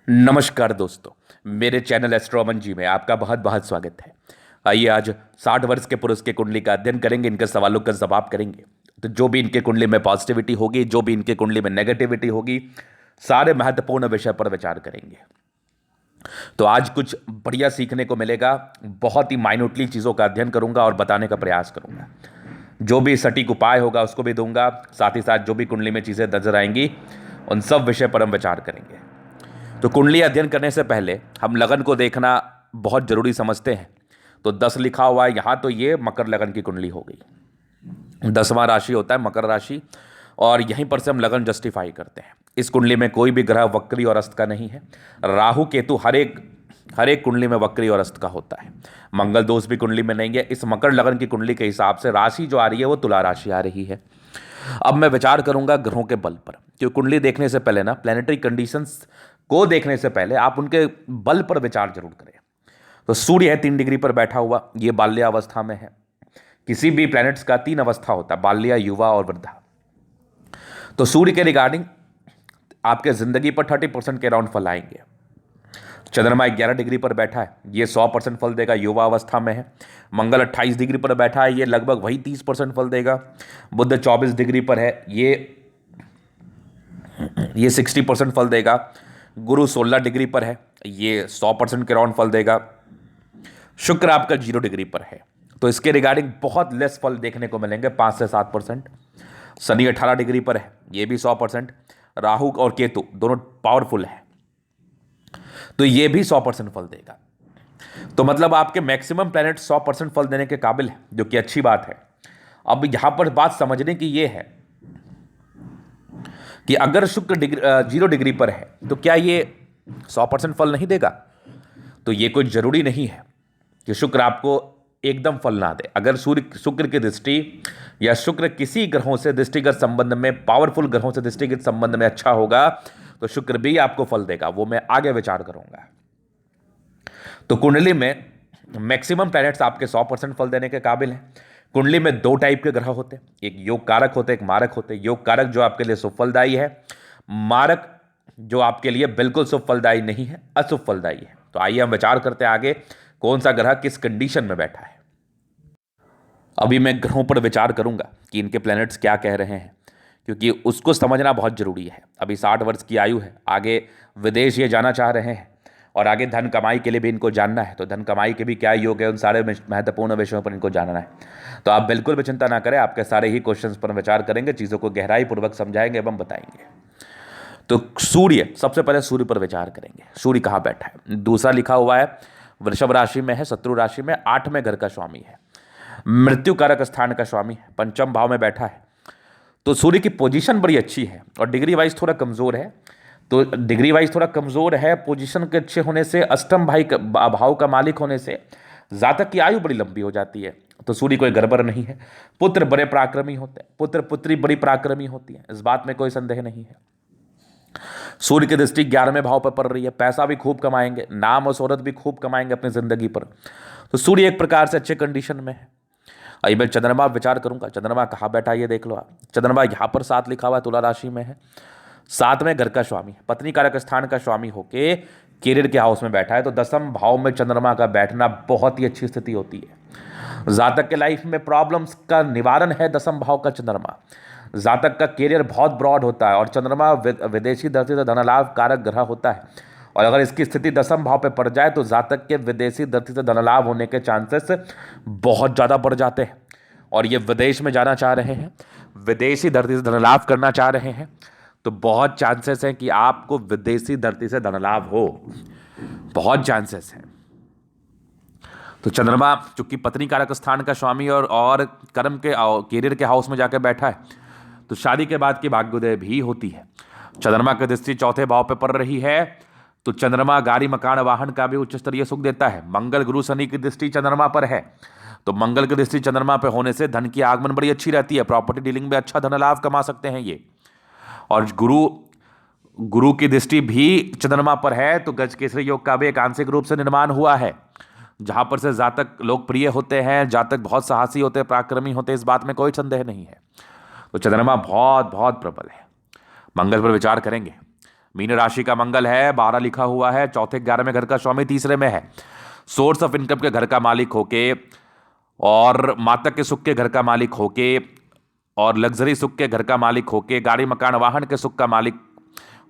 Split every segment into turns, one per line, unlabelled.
नमस्कार दोस्तों। मेरे चैनल एस्ट्रो अमन जी में आपका बहुत बहुत स्वागत है। आइए आज 60 वर्ष के पुरुष के कुंडली का अध्ययन करेंगे, इनके सवालों का जवाब करेंगे। तो जो भी इनके कुंडली में पॉजिटिविटी होगी, जो भी इनके कुंडली में नेगेटिविटी होगी, सारे महत्वपूर्ण विषय पर विचार करेंगे। तो आज कुछ बढ़िया सीखने को मिलेगा। बहुत ही माइन्यूटली चीज़ों का अध्ययन करूंगा और बताने का प्रयास करूंगा। जो भी सटीक उपाय होगा उसको भी दूंगा, साथ ही साथ जो भी कुंडली में चीज़ें नजर आएंगी उन सब विषय पर हम विचार करेंगे। तो कुंडली अध्ययन करने से पहले हम लगन को देखना बहुत जरूरी समझते हैं। तो 10 लिखा हुआ है यहाँ, तो ये मकर लगन की कुंडली हो गई। 10वां राशि होता है मकर राशि, और यहीं पर से हम लगन जस्टिफाई करते हैं। इस कुंडली में कोई भी ग्रह वक्री और अस्त का नहीं है। राहु केतु हर एक कुंडली में वक्री और अस्त का होता है। मंगल दोष भी कुंडली में नहीं है। इस मकर लगन की कुंडली के हिसाब से राशि जो आ रही है वो तुला राशि आ रही है। अब मैं विचार करूंगा ग्रहों के बल पर, क्योंकि कुंडली देखने से पहले ना, प्लैनेटरी कंडीशंस को देखने से पहले आप उनके बल पर विचार जरूर करें। तो सूर्य है 3 डिग्री पर बैठा हुआ, ये बाल्यावस्था में है। किसी भी प्लैनेट्स का 3 अवस्था होता है, बाल्या, युवा और वृद्धा। तो सूर्य के रिगार्डिंग आपके जिंदगी पर 30% के अराउंड फल आएंगे। चंद्रमा 11 डिग्री पर बैठा है, ये 100% फल देगा, युवा अवस्था में है। मंगल 28 डिग्री पर बैठा है, ये लगभग वही 30% फल देगा। बुध 24 डिग्री पर है, ये 60% फल देगा। गुरु 16 डिग्री पर है, ये 100% के राउंड फल देगा। शुक्र आपका 0 डिग्री पर है, तो इसके रिगार्डिंग बहुत लेस फल देखने को मिलेंगे, 5 से 7%। शनि 18 डिग्री पर है, ये भी 100%। राहु और केतु दोनों पावरफुल है, तो ये भी 100% फल देगा। तो मतलब आपके मैक्सिमम प्लैनेट 100% फल देने के काबिल है, जो कि अच्छी बात है। अब यहां पर बात समझने की यह है कि अगर शुक्र 0 डिग्री पर है तो क्या ये 100% फल नहीं देगा? तो ये कोई जरूरी नहीं है कि शुक्र आपको एकदम फल ना दे। अगर शुक्र की दृष्टि या शुक्र किसी ग्रहों से दृष्टिगत संबंध में, पावरफुल ग्रहों से दृष्टिगत संबंध में अच्छा होगा तो शुक्र भी आपको फल देगा। वो मैं आगे विचार करूंगा। तो कुंडली में मैक्सिमम प्लैनेट्स आपके 100% फल देने के काबिल हैं। कुंडली में 2 टाइप के ग्रह होते हैं, एक योग कारक होते हैं, एक मारक होते हैं। योग कारक जो आपके लिए शुभ फलदायी है, मारक जो आपके लिए बिल्कुल शुभ फलदायी नहीं है, अशुभ फलदायी है। तो आइए हम विचार करते हैं आगे कौन सा ग्रह किस कंडीशन में बैठा है। अभी मैं ग्रहों पर विचार करूंगा कि इनके प्लैनेट्स क्या कह रहे हैं, क्योंकि उसको समझना बहुत जरूरी है। अभी 60 वर्ष की आयु है, आगे विदेश ये जाना चाह रहे हैं और आगे धन कमाई के लिए भी इनको जानना है। तो धन कमाई के भी क्या योग है, उन सारे महत्वपूर्ण विषयों पर इनको जानना है। तो आप बिल्कुल भी चिंता ना करें, आपके सारे ही क्वेश्चंस पर विचार करेंगे, चीज़ों को गहराई पूर्वक समझाएंगे एवं बताएंगे। तो सूर्य, सबसे पहले सूर्य पर विचार करेंगे। सूर्य कहाँ बैठा है? दूसरा लिखा हुआ है, वृषभ राशि में है, शत्रु राशि में, 8वें घर का स्वामी है, मृत्यु कारक स्थान का स्वामी है, 5म भाव में बैठा है। तो सूर्य की पोजीशन बड़ी अच्छी है और डिग्री वाइज थोड़ा कमजोर है। तो डिग्री वाइज थोड़ा कमजोर है, पोजीशन के अच्छे होने से, अष्टम भाव का मालिक होने से जातक की आयु बड़ी लंबी हो जाती है। तो सूर्य कोई गड़बड़ नहीं है। पुत्र बड़े पराक्रमी होते हैं, पुत्र पुत्री बड़ी पराक्रमी होती है, इस बात में कोई संदेह नहीं है। सूर्य की दृष्टि 11वें भाव पर पड़ रही है, पैसा भी खूब कमाएंगे, नाम और शोहरत भी खूब कमाएंगे अपनी जिंदगी पर। तो सूर्य एक प्रकार से अच्छे कंडीशन में है। अभी मैं चंद्रमा विचार करूंगा, चंद्रमा कहाँ बैठा है ये देख लो आप। चंद्रमा यहाँ पर 7 लिखा हुआ है, तुला राशि में है, 7वें घर का स्वामी, पत्नी कारक स्थान का स्वामी होके कैरियर के हाउस में बैठा है। तो 10म भाव में चंद्रमा का बैठना बहुत ही अच्छी स्थिति होती है। जातक के लाइफ में प्रॉब्लम्स का निवारण है 10म भाव का चंद्रमा। जातक का कैरियर बहुत ब्रॉड होता है और चंद्रमा विदेशी दृष्टि से धनलाभ कारक ग्रह होता है। और अगर इसकी स्थिति 10म भाव पे पड़ जाए तो जातक के विदेशी दृष्टि से धनलाभ होने के चांसेस बहुत ज़्यादा बढ़ जाते हैं। और ये विदेश में जाना चाह रहे हैं, विदेशी धरती से धनलाभ करना चाह रहे हैं, तो बहुत चांसेस हैं कि आपको विदेशी धरती से धनलाभ हो, बहुत चांसेस हैं। तो चंद्रमा चूंकि पत्नी कारक स्थान का स्वामी और कर्म के कैरियर के हाउस में जाकर बैठा है, तो शादी के बाद की भाग्योदय भी होती है। चंद्रमा की दृष्टि 4थे भाव पे पड़ रही है, तो चंद्रमा गाड़ी मकान वाहन का भी उच्च स्तरीय सुख देता है। मंगल गुरु शनि की दृष्टि चंद्रमा पर है, तो मंगल की दृष्टि चंद्रमा पर होने से धन की आगमन बड़ी अच्छी रहती है, प्रॉपर्टी डीलिंग में अच्छा धन लाभ कमा सकते हैं ये। और गुरु की दृष्टि भी चंद्रमा पर है, तो गज केसरी योग का भी एक आंशिक रूप से निर्माण हुआ है, जहां पर से जातक लोकप्रिय होते हैं, जातक बहुत साहसी होते हैं, पराक्रमी होते हैं, इस बात में कोई संदेह नहीं है। तो चंद्रमा बहुत बहुत प्रबल है। मंगल पर विचार करेंगे। मीन राशि का मंगल है, 12 लिखा हुआ है, चौथे 11वें घर का स्वामी तीसरे में है। सोर्स ऑफ इनकम के घर का मालिक होके और माता के सुख के घर का मालिक होके और लग्जरी सुख के घर का मालिक होके, गाड़ी मकान वाहन के सुख का मालिक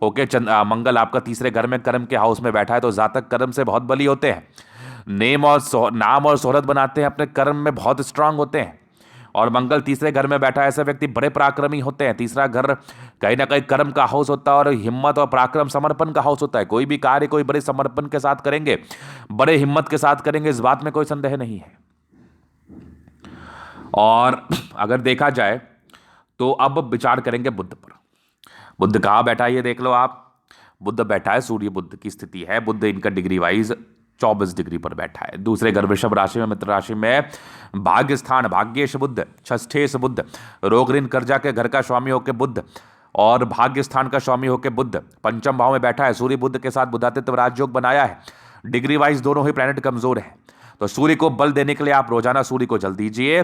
होके मंगल आपका तीसरे घर में कर्म के हाउस में बैठा है। तो जातक कर्म से बहुत बली होते हैं, नाम और शोहरत बनाते हैं, अपने कर्म में बहुत स्ट्रांग होते हैं। और मंगल तीसरे घर में बैठा है, ऐसे व्यक्ति बड़े पराक्रमी होते हैं। तीसरा घर कहीं ना कहीं कर्म का हाउस होता है और हिम्मत और पराक्रम समर्पण का हाउस होता है। कोई भी कार्य कोई बड़े समर्पण के साथ करेंगे, बड़े हिम्मत के साथ करेंगे, इस बात में कोई संदेह नहीं है। और अगर देखा जाए तो अब विचार करेंगे बुध पर। बुध कहाँ बैठा है ये देख लो आप। बुध बैठा है, सूर्य बुध की स्थिति है। बुध इनका डिग्री वाइज 24 डिग्री पर बैठा है। दूसरे घर वृषभ राशि में, मित्र राशि में, भाग्य स्थान भाग्येश बुध, षष्ठेश बुध, रोग ऋण कर्जा के घर का स्वामी होकर बुध और भाग्य स्थान का स्वामी होकर बुध पंचम भाव में बैठा है। सूर्य बुध के साथ बुधादित्य राजयोग बनाया है। डिग्री वाइज दोनों ही प्लैनेट कमजोर है, तो सूर्य को बल देने के लिए आप रोजाना सूर्य को जल दीजिए।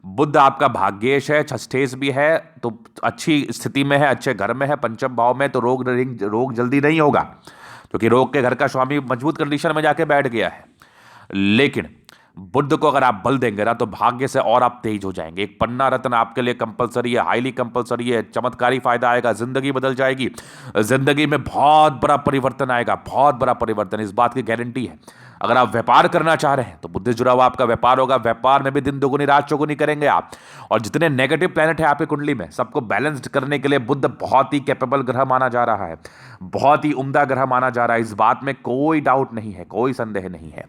बुध आपका भाग्येश है, षष्ठेश भी है, तो अच्छी स्थिति में है, अच्छे घर में है, पंचम भाव में, तो रोग जल्दी नहीं होगा क्योंकि रोग के घर का स्वामी मजबूत कंडीशन में जाके बैठ गया है। लेकिन बुध को अगर आप बल देंगे ना तो भाग्य से और आप तेज हो जाएंगे। एक पन्ना रत्न आपके लिए कंपलसरी है, हाईली कंपलसरी है। चमत्कारी फायदा आएगा, जिंदगी बदल जाएगी, जिंदगी में बहुत बड़ा परिवर्तन आएगा, बहुत बड़ा परिवर्तन, इस बात की गारंटी है। अगर आप व्यापार करना चाह रहे हैं तो बुध से जुड़ा हुआ आपका व्यापार होगा। व्यापार में भी दिन दोगुनी रात चौगुनी करेंगे आप। और जितने नेगेटिव प्लैनेट है आपकी कुंडली में, सबको बैलेंस्ड करने के लिए बुध बहुत ही कैपेबल ग्रह माना जा रहा है, बहुत ही उम्दा ग्रह माना जा रहा है। इस बात में कोई डाउट नहीं है, कोई संदेह नहीं है।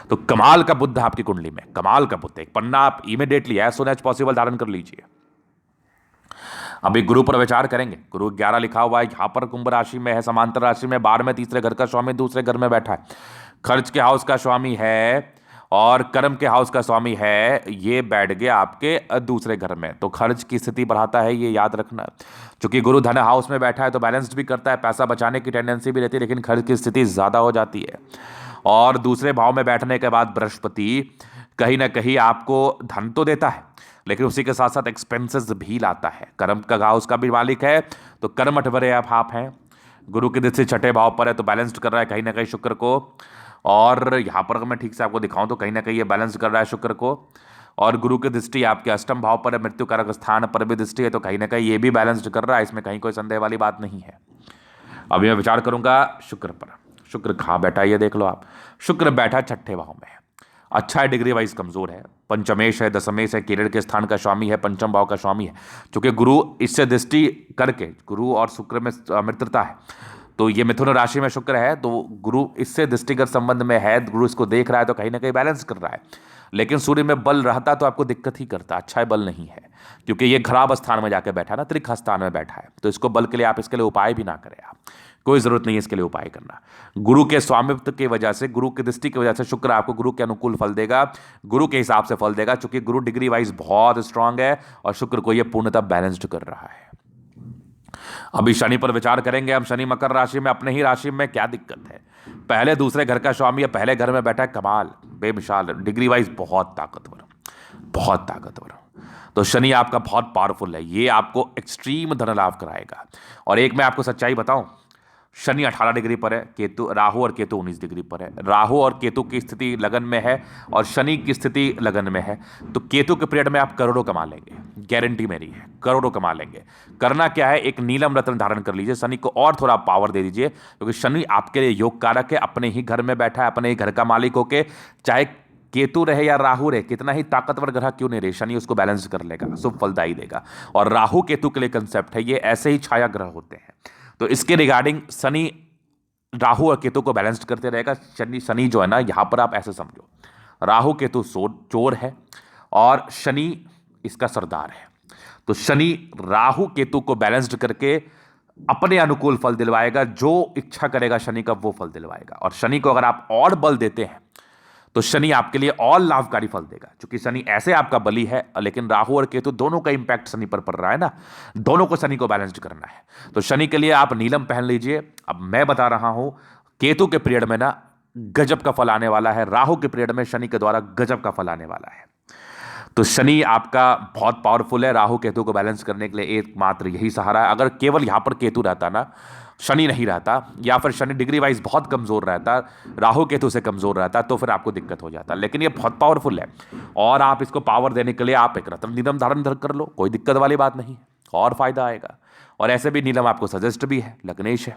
तो कमाल का बुध आपकी कुंडली में, कमाल का बुध। एक पन्ना आप immediately as soon as possible धारण कर लीजिए। अभी गुरु पर विचार करेंगे। गुरु 11 लिखा हुआ है, यहां पर कुंभ राशि में है, समांतर राशि में, 12वें तीसरे घर का स्वामी दूसरे घर में बैठा है, खर्च के हाउस का स्वामी है और कर्म के हाउस का स्वामी है। ये बैठ गया आपके दूसरे घर में, तो खर्च की स्थिति बढ़ाता है, ये याद रखना। क्योंकि गुरु धन हाउस में बैठा है तो बैलेंस्ड भी करता है, पैसा बचाने की टेंडेंसी भी रहती है, लेकिन खर्च की स्थिति ज्यादा हो जाती है। और दूसरे भाव में बैठने के बाद बृहस्पति कहीं ना कहीं आपको धन तो देता है, लेकिन उसी के साथ साथ एक्सपेंसेस भी लाता है। कर्म का हाउस का भी मालिक है, तो कर्मठ भरे आप हैं। गुरु की दृष्टि छठे भाव पर है, तो बैलेंस्ड कर रहा है कहीं ना कहीं शुक्र को। और यहाँ पर अगर मैं ठीक से आपको दिखाऊं तो कहीं ना कहीं ये बैलेंस कर रहा है शुक्र को। और गुरु की दृष्टि आपके अष्टम भाव पर है, मृत्यु कारक स्थान पर भी दृष्टि है, तो कहीं ना कहीं ये भी बैलेंस्ड कर रहा है, इसमें कहीं कोई संदेह वाली बात नहीं है। अभी मैं विचार करूंगा शुक्र पर। शुक्र कहाँ बैठा है ये देख लो आप। शुक्र बैठा छठे भाव में है, अच्छा है, डिग्री वाइज कमजोर है, पंचमेश है, दशमेश है, किरण के स्थान का स्वामी है, पंचम भाव का स्वामी है। क्योंकि गुरु इससे दृष्टि करके, गुरु और शुक्र में मित्रता है, तो ये मिथुन राशि में शुक्र है, तो गुरु इससे दृष्टिगत संबंध में है, गुरु इसको देख रहा है, तो कहीं ना कहीं बैलेंस कर रहा है। लेकिन सूर्य में बल रहता तो आपको दिक्कत ही करता, अच्छा है बल नहीं है, क्योंकि ये खराब स्थान में जाके बैठा ना, त्रिक स्थान में बैठा है, तो इसको बल के लिए आप इसके लिए उपाय भी ना करें, आप कोई जरूरत नहीं है इसके लिए उपाय करना। गुरु के स्वामित्व की वजह से, गुरु की दृष्टि की वजह से शुक्र आपको गुरु के अनुकूल फल देगा, गुरु के हिसाब से फल देगा, क्योंकि गुरु डिग्री वाइज बहुत स्ट्रांग है और शुक्र को यह पूर्णतः बैलेंस्ड कर रहा है। अभी शनि पर विचार करेंगे हम। शनि मकर राशि में, अपने ही राशि में, क्या दिक्कत है? पहले दूसरे घर का स्वामी है, पहले घर में बैठा है, कमाल, बेमिसाल, डिग्री वाइज बहुत ताकतवर, बहुत ताकतवर। तो शनि आपका बहुत पावरफुल है, ये आपको एक्सट्रीम धन लाभ कराएगा। और एक मैं आपको सच्चाई बताऊं, शनि 18 डिग्री पर है, केतु, राहु और केतु 19 डिग्री पर है। राहु और केतु की स्थिति लगन में है और शनि की स्थिति लगन में है, तो केतु के पीरियड में आप करोड़ों कमा लेंगे, गारंटी मेरी है, करोड़ों कमा लेंगे। करना क्या है, एक नीलम रत्न धारण कर लीजिए, शनि को और थोड़ा पावर दे दीजिए, क्योंकि शनि आपके लिए योग कारक है, अपने ही घर में बैठा है, अपने ही घर का मालिक होके, चाहे केतु रहे या राहु रहे, कितना ही ताकतवर ग्रह क्यों नहीं रहे, शनि उसको बैलेंस कर लेगा, शुभ फलदायी देगा। और राहु केतु के लिए कंसेप्ट है, ये ऐसे ही छाया ग्रह होते हैं, तो इसके रिगार्डिंग शनि राहु और केतु को बैलेंस्ड करते रहेगा। शनि जो है ना, यहां पर आप ऐसे समझो, राहु केतु चोर है और शनि इसका सरदार है, तो शनि राहु केतु को बैलेंस्ड करके अपने अनुकूल फल दिलवाएगा, जो इच्छा करेगा शनि का वो फल दिलवाएगा। और शनि को अगर आप और बल देते हैं तो शनि आपके लिए और लाभकारी फल देगा, क्योंकि शनि ऐसे आपका बली है, लेकिन राहु और केतु दोनों का इंपैक्ट शनि पर पड़ रहा है ना, दोनों को शनि को बैलेंस्ड करना है। तो शनि के लिए आप नीलम पहन लीजिए। अब मैं बता रहा हूं, केतु के पीरियड में ना गजब का फल आने वाला है, राहु के पीरियड में शनि के द्वारा गजब का फल आने वाला है। तो शनि आपका बहुत पावरफुल है, राहु केतु को बैलेंस करने के लिए एकमात्र यही सहारा है। अगर केवल यहां पर केतु रहता ना, शनि नहीं रहता, या फिर शनि डिग्री वाइज बहुत कमज़ोर रहता, राहु केतु से कमज़ोर रहता, तो फिर आपको दिक्कत हो जाता। लेकिन ये बहुत पावरफुल है, और आप इसको पावर देने के लिए आप एक रत्न नीलम धारण कर लो, कोई दिक्कत वाली बात नहीं है, और फायदा आएगा। और ऐसे भी नीलम आपको सजेस्ट भी है, लग्नेश है,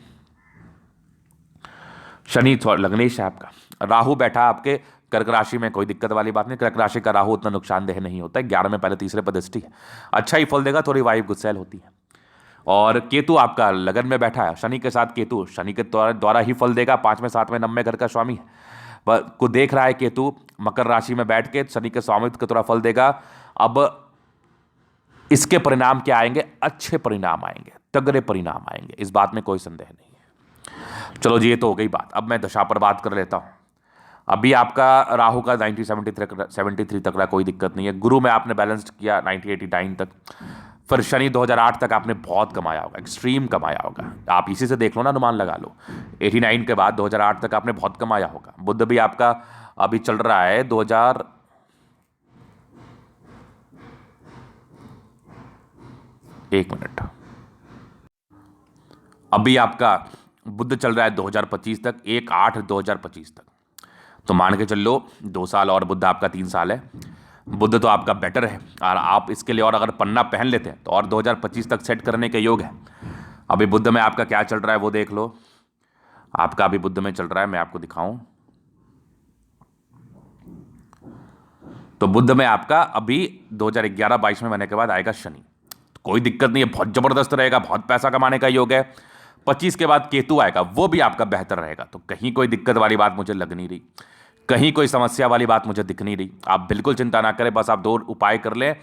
शनि लग्नेश है आपका, राहु बैठा आपके कर्क राशि में, कोई दिक्कत वाली बात नहीं। कर्क राशि का राहु उतना नुकसानदेह नहीं होता है, 11 में पहले तीसरे पर दृष्टि है, अच्छा ही फल देगा, थोड़ी वाइब गुस्सैल होती है। और केतु आपका लगन में बैठा है, शनि के साथ केतु, शनि के द्वारा ही फल देगा, 5वें 7वें 9वें घर का स्वामी है को देख रहा है केतु, मकर राशि में बैठ के शनि के स्वामित्व का थोड़ा फल देगा। अब इसके परिणाम क्या आएंगे? अच्छे परिणाम आएंगे, तगड़े परिणाम आएंगे, इस बात में कोई संदेह नहीं है। चलो जी, ये तो हो गई बात। अब मैं दशा पर बात कर लेता हूं। अभी आपका राहु का 1973 तक रहा, कोई दिक्कत नहीं है। गुरु में आपने बैलेंस्ड किया 1989 तक, फिर शनि 2008 तक आपने बहुत कमाया होगा, एक्सट्रीम कमाया होगा, आप इसी से देख लो ना, अनुमान लगा लो। 89 के बाद 2008 तक आपने बहुत कमाया होगा। बुध भी आपका अभी चल रहा है 2000, एक मिनट, अभी आपका बुध चल रहा है 2025 तक, 1/8/2025 तक, तो मान के चल लो 2 साल और, बुध आपका 3 साल है। बुध तो आपका बेटर है, और आप इसके लिए और अगर पन्ना पहन लेते हैं तो और 2025 तक सेट करने के योग है। अभी बुध में आपका क्या चल रहा है वो देख लो, आपका अभी बुध में चल रहा है, मैं आपको दिखाऊं तो बुध में आपका अभी 2011-22 में बनने के बाद आएगा शनि, कोई दिक्कत नहीं है, बहुत जबरदस्त रहेगा, बहुत पैसा कमाने का योग है। 25 के बाद केतु आएगा, वो भी आपका बेहतर रहेगा, तो कहीं कोई दिक्कत वाली बात मुझे लग नहीं रही, कहीं कोई समस्या वाली बात मुझे दिख नहीं रही। आप बिल्कुल चिंता ना करें, बस आप 2 उपाय कर लें,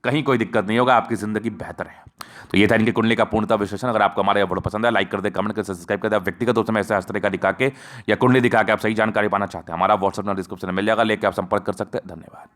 कहीं कोई दिक्कत नहीं होगा, आपकी जिंदगी बेहतर है। तो ये था इनकी कुंडली का पूर्णतः विश्लेषण। अगर आपको हमारा वीडियो पसंद है, लाइक कर दे, कमेंट कर, सब्सक्राइब कर दे। व्यक्तिगत रूप से मैं ऐसे हस्तरेखा दिखा के या कुंडली दिखा के आप सही जानकारी पाना चाहते हैं, हमारा व्हाट्सएप नंबर डिस्क्रिप्शन में मिल जाएगा, लेके आप संपर्क कर सकते हैं। धन्यवाद।